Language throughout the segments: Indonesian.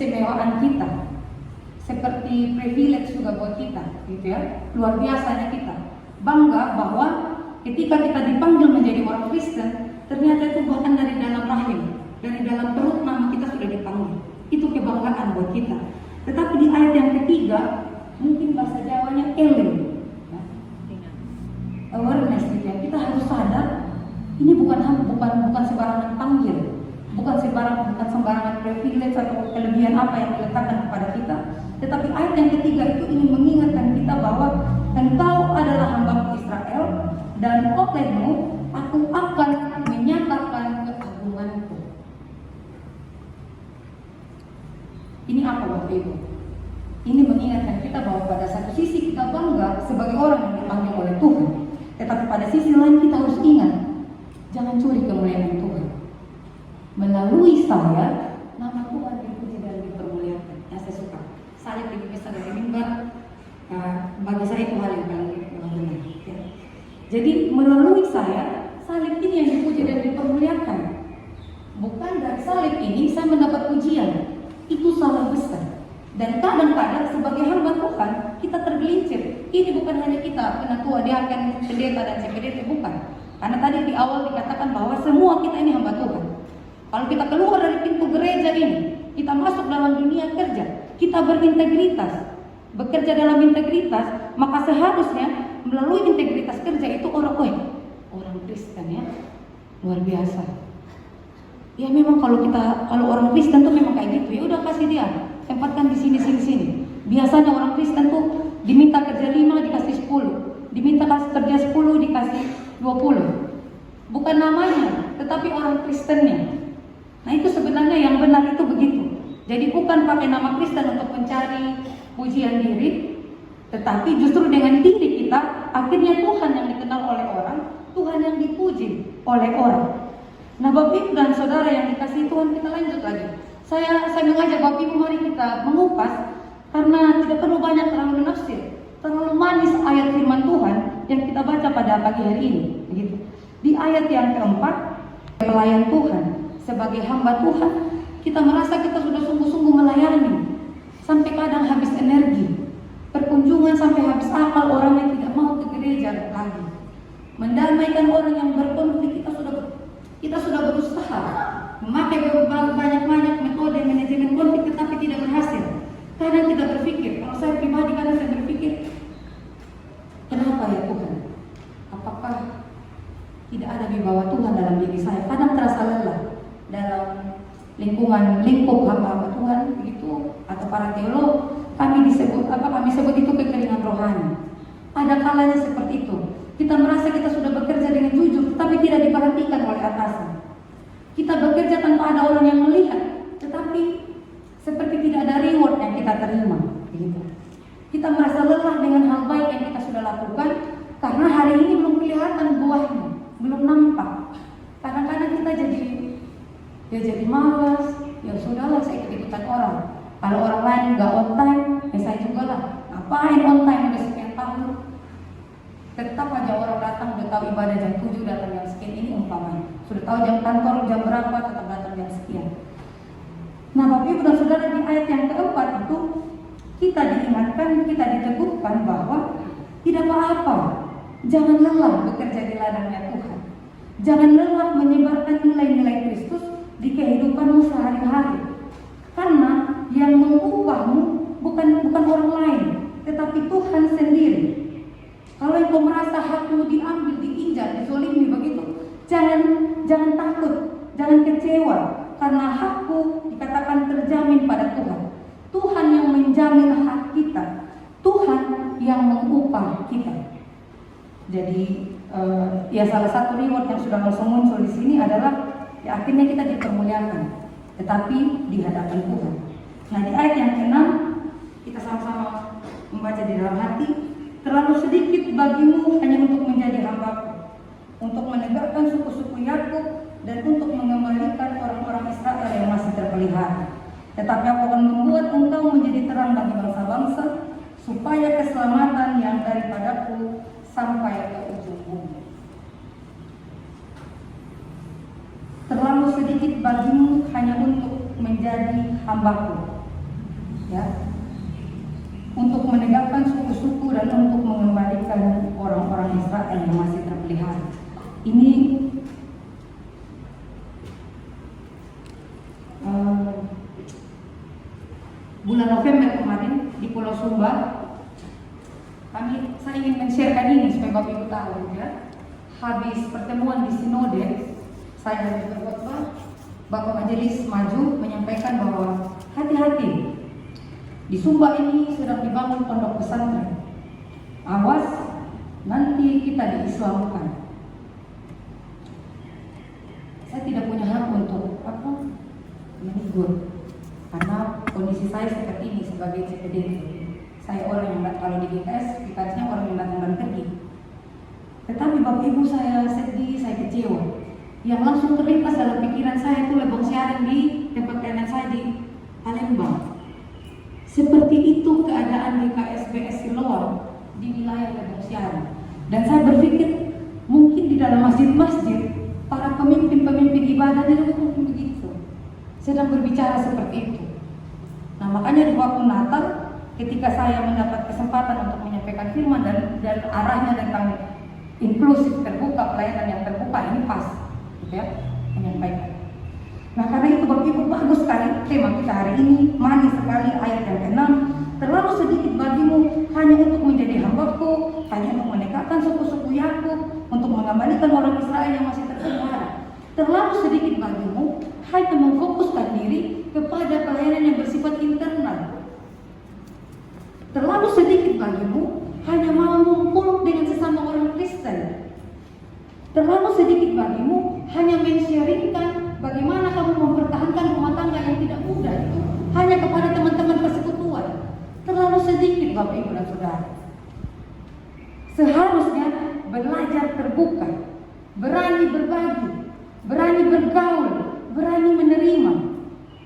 keistimewaan kita, seperti privilege juga buat kita, gitu ya. Luar biasanya kita bangga bahwa ketika kita dipanggil menjadi orang Kristen, ternyata itu bahkan dari dalam rahim, dari dalam perut mama kita sudah dipanggil. Itu kebanggaan buat kita. Tetapi di ayat yang ketiga, mungkin bahasa Jawanya eling, ya. Awareness, gitu ya. Kita harus sadar ini bukan sembarangan panggil, bukan sembarangan privilege atau kelebihan apa yang diletakkan kepada kita. Tetapi ayat yang ketiga itu ingin mengingatkan kita bahwa engkau adalah hamba Israel dan olehmu aku akan menyatakan keagunganku. Ini apa Bapak Ibu? Ini mengingatkan kita bahwa pada satu sisi kita bangga sebagai orang yang dipanggil oleh Tuhan, tetapi pada sisi lain kita harus ingat, jangan curi kemuliaan Tuhan. Melalui saya, nama Tuhan dipuji dan dipermuliakan. Yang saya suka, salib dipisah dari mimbar. Bagi saya itu hal yang paling benar. Ya. Jadi melalui saya, salib ini yang dipuji dan dipermuliakan. Bukan dari salib ini saya mendapat pujian. Itu salah besar. Dan kadang-kadang sebagai hamba Tuhan kita tergelincir. Ini bukan hanya kita, penatua, dia akan pendeta dan CPDT, bukan. Karena tadi di awal dikatakan bahwa semua kita ini hamba Tuhan. Kalau kita keluar dari pintu gereja ini, kita masuk dalam dunia kerja, kita berintegritas, bekerja dalam integritas, maka seharusnya melalui integritas kerja itu orang Kristen ya, luar biasa. Ya memang kalau orang Kristen tuh memang kayak gitu, ya udah kasih dia, tempatkan di sini. Biasanya orang Kristen tuh diminta kerja 5 dikasih 10, diminta kerja 10 dikasih 20. Bukan namanya, tetapi orang Kristennya. Nah itu sebenarnya yang benar itu begitu. Jadi bukan pakai nama Kristen untuk mencari pujian diri, tetapi justru dengan diri kita akhirnya Tuhan yang dikenal oleh orang, Tuhan yang dipuji oleh orang. Nah Bapak Ibu dan Saudara yang dikasihi Tuhan, kita lanjut lagi. Saya mengajak Bapak Ibu, mari kita mengupas, karena tidak perlu banyak terlalu menafsir, terlalu manis ayat firman Tuhan yang kita baca pada pagi hari ini. Begitu. Di ayat yang keempat, pelayan Tuhan sebagai hamba Tuhan, kita merasa kita sudah sungguh-sungguh melayani, sampai kadang habis energi, perkunjungan sampai habis akal, orang yang tidak mau ke gereja lagi, mendamaikan orang yang berkonflik, kita sudah berusaha memakai banyak metode manajemen konflik, tetapi tidak berhasil. Kadang kita berpikir, kalau saya pribadi kadang saya berpikir, kenapa ya Tuhan? Apakah tidak ada wibawa Tuhan dalam diri saya? Kadang terasa lelah dalam lingkup hamba Tuhan begitu, atau para teolog kami sebut itu kekeringan rohani. Ada kalanya seperti itu. Kita merasa kita sudah bekerja dengan jujur, tapi tidak diperhatikan oleh atasan. Kita bekerja tanpa ada orang yang melihat, tetapi seperti tidak ada reward yang kita terima. Begitu. Kita merasa lelah dengan hal baik yang kita sudah lakukan, karena hari ini belum kelihatan buahnya, belum nampak. Kadang-kadang kita jadi malas. Ya sudahlah, saya ikut-ikutan orang. Kalau orang lain nggak on time, ya saya juga lah. Ngapain on time udah sekian tahun? Tetap aja orang datang, udah tahu ibadah jam 7 datang jam sekian, ini umpamanya. Sudah tahu jam kantor jam berapa, tetap datang jam sekian. Nah Bapak Ibu dan Saudara, di ayat yang keempat itu kita diingatkan, kita diteguhkan bahwa tidak apa-apa, jangan lelah bekerja di ladangnya Tuhan. Jangan lelah menyebarkan nilai-nilai Kristus di kehidupanmu sehari-hari. Karena yang mengubahmu bukan orang lain, tetapi Tuhan sendiri. Kalau engkau merasa hakmu diambil, diinjak, dizolimi begitu, jangan takut, jangan kecewa, karena hakku dikatakan terjamin pada Tuhan. Tuhan yang menjamin hak kita, Tuhan yang mengupah kita. Jadi ya salah satu reward yang sudah langsung muncul di sini adalah ya akhirnya kita dipermuliakan, tetapi di hadapan Tuhan. Nah di ayat yang ke-6 kita sama-sama membaca di dalam hati. Terlalu sedikit bagimu hanya untuk menjadi hambaku, untuk menegakkan suku-suku Yakub dan untuk mengembalikan orang-orang Israel yang masih terpelihara. Tetapi aku akan membuat engkau menjadi terang bagi bangsa-bangsa, supaya keselamatan yang daripadaku sampai ke ujung bumi. Terlalu sedikit bagimu hanya untuk menjadi hambaku. ya, untuk menegakkan suku-suku dan untuk mengembalikan orang-orang Israel yang masih terpelihara. Ini bulan November kemarin di Pulau Sumba, saya ingin men-sharekan ini supaya Bapak Ibu tahu ya. Habis pertemuan di Sinode, saya berkhotbah, Bapak Majelis maju menyampaikan bahwa hati-hati, di Sumba ini sedang dibangun pondok pesantren. Awas, nanti kita diislamkan. Saya tidak punya hak untuk menegur, karena kondisi saya seperti ini sebagai CPD. Saya orang yang kalau di GKS, GKS-nya orang yang datang dan pergi. Tetapi Bapak Ibu, saya sedih, saya kecewa. Yang langsung terlintas dalam pikiran saya itu Lebong Siaran di tempat kanan saya di Palembang. Seperti itu keadaan GKS-BS Siloam di wilayah Lebong Siaran. Dan saya berpikir mungkin di dalam masjid-masjid para pemimpin-pemimpin ibadah tidak mungkin begitu, sedang berbicara seperti itu. Nah, makanya di waktu Natal, ketika saya mendapat kesempatan untuk menyampaikan firman dan arahnya tentang inklusif terbuka, pelayanan yang terbuka, ini pas, gitu ya, menyampaikan. Nah, karena itu Bapak Ibu, bagus sekali tema kita hari ini, manis sekali ayat yang ke-6. Terlalu sedikit bagimu hanya untuk menjadi hambaku, hanya untuk menegakkan suku-suku Yakub, untuk mengembalikan orang Israel yang masih terpelihara. Terlalu sedikit bagimu hanya memfokuskan diri kepada pelayanan yang bersifat internal. Terlalu sedikit bagimu hanya mau mengumpul dengan sesama orang Kristen. Terlalu sedikit bagimu hanya men-sharingkan bagaimana kamu mempertahankan rumah tangga yang tidak mudah itu hanya kepada teman-teman persekutuan. Terlalu sedikit Bapak Ibu dan Saudara. Seharusnya belajar terbuka, berani berbagi, berani bergaul, berani menerima.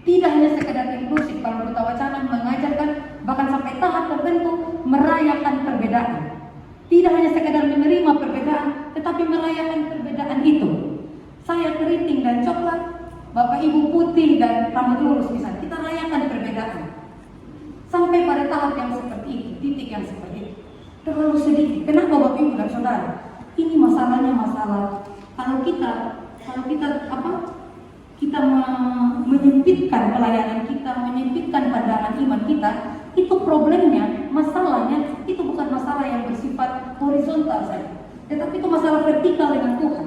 Tidak hanya sekedar inklusif, kalau Duta Wacana mengajarkan bahkan sampai tahap tertentu merayakan perbedaan. Tidak hanya sekedar menerima perbedaan, tetapi merayakan perbedaan itu. Saya keriting dan coklat, Bapak Ibu putih dan rambut lurus misalnya. Kita rayakan perbedaan. Sampai pada tahap yang seperti itu, titik yang seperti itu. Terlalu sedikit. Kenapa Bapak Ibu dan Saudara? Ini masalahnya masalah. Kalau kita menyempitkan pelayanan kita, menyempitkan pandangan iman kita, itu problemnya, masalahnya itu bukan masalah yang bersifat horizontal saja, tetapi itu masalah vertikal dengan Tuhan.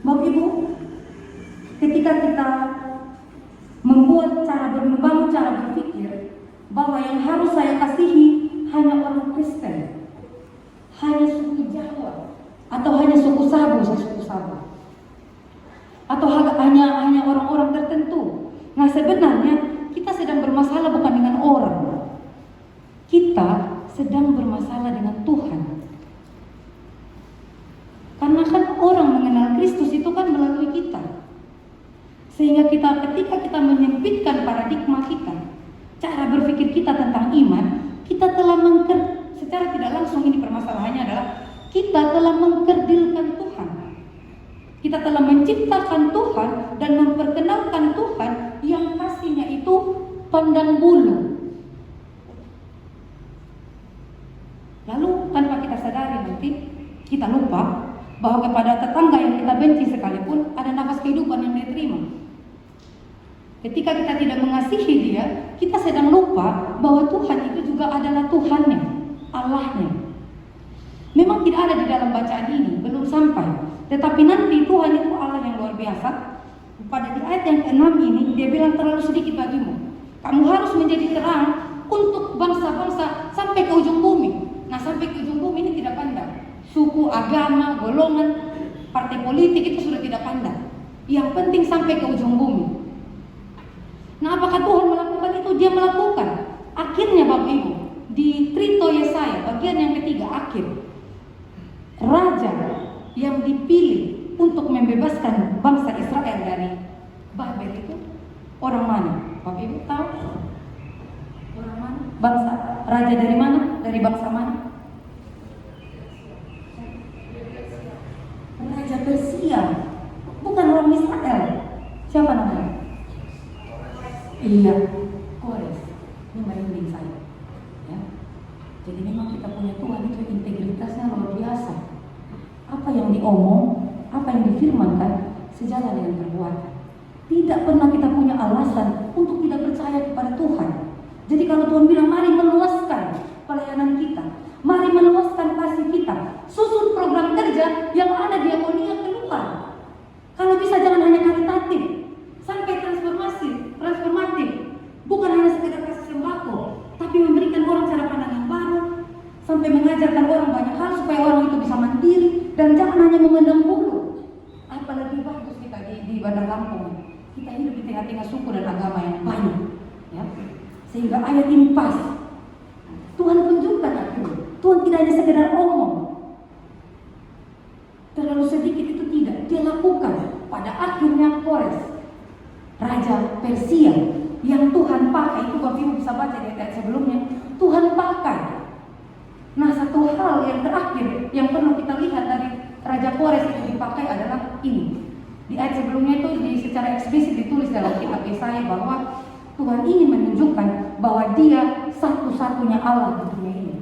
Bapak Ibu, ketika kita membuat membangun cara berpikir bahwa yang harus saya kasihi hanya orang Kristen, hanya suku Jawa, atau hanya suku Sabu, atau hanya orang-orang tertentu. Nah, sebenarnya kita sedang bermasalah bukan dengan orang, kita sedang bermasalah dengan Tuhan. Karena kan orang mengenal Kristus itu kan melalui kita. Sehingga ketika kita menyempitkan paradigma kita, cara berpikir kita tentang iman, kita telah secara tidak langsung, ini permasalahannya adalah kita telah mengkerdilkan Tuhan. Kita telah menciptakan Tuhan dan memperkenalkan Tuhan yang kasihnya itu pandang bulu. Lalu tanpa kita sadari nanti kita lupa bahwa kepada tetangga yang kita benci sekalipun ada nafas kehidupan yang dia terima. Ketika kita tidak mengasihi dia, kita sedang lupa bahwa Tuhan itu juga adalah Tuhannya, Allahnya. Memang tidak ada di dalam bacaan ini, belum sampai. Tetapi nanti Tuhan itu Allah yang luar biasa. Pada di ayat yang ke-6 ini, dia bilang terlalu sedikit bagimu. Kamu harus menjadi terang untuk bangsa-bangsa sampai ke ujung bumi. Nah, sampai ke ujung bumi ini tidak pandang. Suku, agama, golongan, partai politik itu sudah tidak pandang. Yang penting sampai ke ujung bumi. Nah, apakah Tuhan melakukan itu? Dia melakukan. Akhirnya Bapak Ibu, di Trito Yesaya, bagian yang ketiga, akhir. Raja yang dipilih untuk membebaskan bangsa Israel dari Babel itu orang mana? Bapak Ibu tahu? Orang mana? Bangsa, raja dari mana? Dari bangsa mana? Raja Persia. Bukan orang Israel. Siapa namanya? Iya, Kores. Ini merinding saya. Ya. Jadi memang kita punya Tuhan itu integritasnya luar biasa. Apa yang diomong, apa yang difirmankan, sejalan dengan perbuatan. Tidak pernah kita punya alasan untuk tidak percaya kepada Tuhan. Jadi kalau Tuhan bilang mari meluaskan pelayanan kita, mari meluaskan kasih kita, susun program kerja yang ada diakonia keluar. Kalau bisa jangan hanya karitatif, sampai transformatif. Bukan hanya sekedar kasih sembako, tapi memberikan orang cara pandang yang baru, sampai mengajarkan orang banyak hal supaya orang itu bisa mandiri dan jangan hanya memandang bulu. Apalagi bagus kita di Bandar Lampung, kita hidup di tengah-tengah suku dan agama yang banyak, ya. Sehingga ayat ini pas. Tuhan tunjukkan akhirnya. Tuhan tidak hanya sekedar omong. Terlalu sedikit itu tidak. Dia lakukan. Pada akhirnya Kores, Raja Persia yang Tuhan pakai, itu Bapak Ibu bisa baca di ayat sebelumnya. Tuhan pakai. Nah, satu hal yang terakhir yang perlu kita lihat dari Raja Kores itu dipakai adalah ini. Di ayat sebelumnya itu secara eksplisit ditulis dalam kitab Yesaya bahwa Tuhan ingin menunjukkan bahwa Dia satu-satunya Allah di dunia ini.